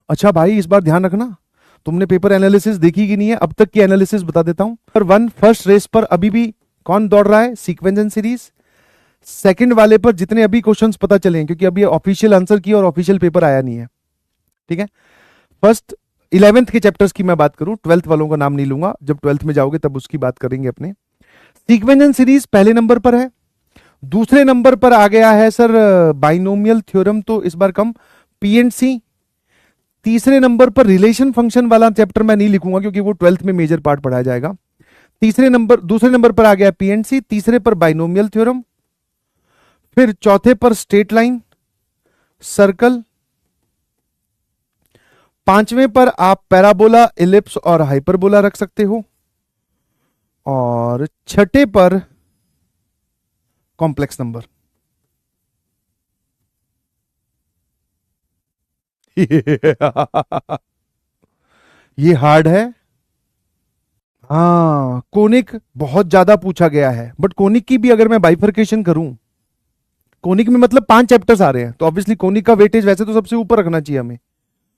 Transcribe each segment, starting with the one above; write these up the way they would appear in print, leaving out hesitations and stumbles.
अच्छा भाई, इस बार ध्यान रखना, तुमने पेपर एनालिसिस देखी कि नहीं है, अब तक की एनालिसिस बता देता हूं। पर वन फर्स्ट रेस पर अभी भी कौन दौड़ रहा है? Sequence and series. सेकंड वाले पर जितने अभी क्वेश्चंस पता चले हैं, क्योंकि अभी ऑफिशियल आंसर की और ऑफिशियल पेपर आया नहीं है, ठीक है। फर्स्ट 11th के चैप्टर्स की मैं बात करूं, 12th वालों का नाम नहीं लूंगा, जब 12th में जाओगे तब उसकी बात करेंगे अपने। सीक्वेंस एंड सीरीज पहले नंबर पर है। दूसरे नंबर पर आ गया है सर बाइनोमियल थ्योरम, तो इस बार कम, पी एंड सी। तीसरे नंबर पर रिलेशन फंक्शन वाला चैप्टर मैं नहीं लिखूंगा क्योंकि वो 12th में मेजर पार्ट पढ़ाया जाएगा। दूसरे नंबर पर आ गया पी एंड सी, तीसरे पर बाइनोमियल थ्योरम, फिर चौथे पर स्ट्रेट लाइन, सर्कल, पांचवें पर आप पैराबोला, इलिप्स और हाइपरबोला रख सकते हो, और छठे पर कॉम्प्लेक्स नंबर। ये हार्ड है। हाँ, कोनिक बहुत ज्यादा पूछा गया है, बट कोनिक की भी अगर मैं बाइफर्केशन करूं, कोनिक में मतलब 5 चैप्टर्स आ रहे हैं, तो ऑब्वियसली कोनिक का वेटेज वैसे तो सबसे ऊपर रखना चाहिए हमें,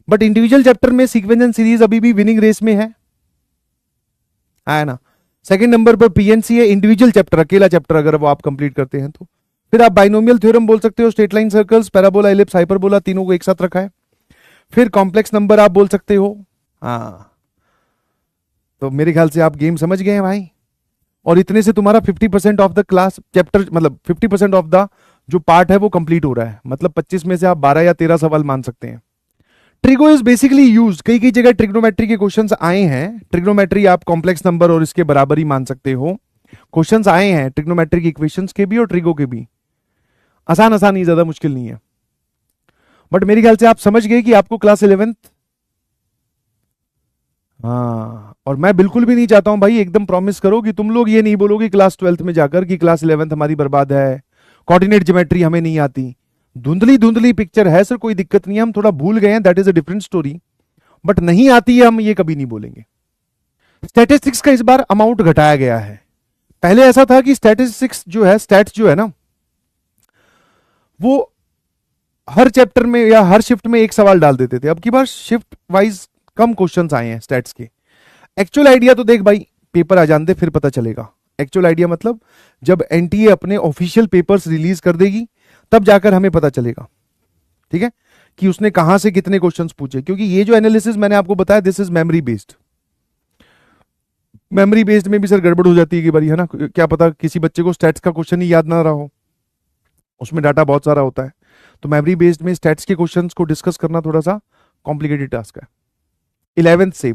बट इंडिविजुअल चैप्टर में सीक्वेंस एंड सीरीज अभी भी विनिंग रेस में है ना। सेकंड नंबर पर पीएनसी है, इंडिविजुअल चैप्टर, अकेला चैप्टर अगर वो आप कंप्लीट करते हैं तो। फिर आप बाइनोमियल थ्योरम बोल सकते हो, straight line, circles, parabola, ellipse, hyperbola, तीनों को एक साथ रखा है। फिर कॉम्प्लेक्स नंबर आप बोल सकते हो। हाँ, तो मेरे ख्याल से आप गेम समझ गए हैं भाई, और इतने से तुम्हारा 50% ऑफ द क्लास चैप्टर, मतलब 50% ऑफ द जो पार्ट है वो कंप्लीट हो रहा है, मतलब 25 में से आप 12 या 13 सवाल मान सकते हैं। ट्रिगो इज बेसिकली यूज, कई कई जगह ट्रिग्नोमेट्री के क्वेश्चंस आए हैं। ट्रिग्नोमेट्री आप कॉम्प्लेक्स नंबर और इसके बराबर ही मान सकते हो, क्वेश्चंस आए हैं ट्रिग्नोमेट्री की इक्वेशंस के भी और ट्रिगो के भी, आसान आसान ही, ज्यादा मुश्किल नहीं है। बट मेरे ख्याल से आप समझ गए कि आपको क्लास 11th, हाँ, और मैं बिल्कुल भी नहीं चाहता हूं भाई, एकदम प्रॉमिस करो कि तुम लोग ये नहीं बोलोगे क्लास 12th में जाकर कि क्लास 11th हमारी बर्बाद है, कोऑर्डिनेट ज्योमेट्री हमें नहीं आती। धुंधली धुंधली पिक्चर है सर, कोई दिक्कत नहीं है, हम थोड़ा भूल गए हैं, that is a different story, but नहीं आती है हम ये कभी नहीं बोलेंगे। स्टैटिस्टिक्स का इस बार अमाउंट घटाया गया है। पहले ऐसा था कि स्टैटिस्टिक्स जो है, स्टैट्स जो है ना, वो हर चैप्टर में या हर शिफ्ट में एक सवाल डाल देते थे, अब की बार शिफ्ट वाइज कम क्वेश्चंस आए हैं स्टैट्स के। एक्चुअल आइडिया तो देख भाई, पेपर आ जान दे फिर पता चलेगा। एक्चुअल आइडिया मतलब जब एनटीए अपने ऑफिशियल पेपर्स रिलीज कर देगी तब जाकर हमें पता चलेगा, ठीक है, कि उसने कहां से कितने क्वेश्चंस पूछे, क्योंकि ये जो एनालिसिस मैंने आपको बताया this is memory based. Memory based में भी सर गड़बड़ हो जाती है कि भाई, है ना, क्या पता किसी बच्चे को स्टैट्स का क्वेश्चन ही याद ना रहा हो, उसमें डाटा बहुत सारा होता है, तो मेमोरी बेस्ड में स्टैट्स के क्वेश्चंस को डिस्कस करना थोड़ा सा कॉम्प्लिकेटेड टास्क है 11th से।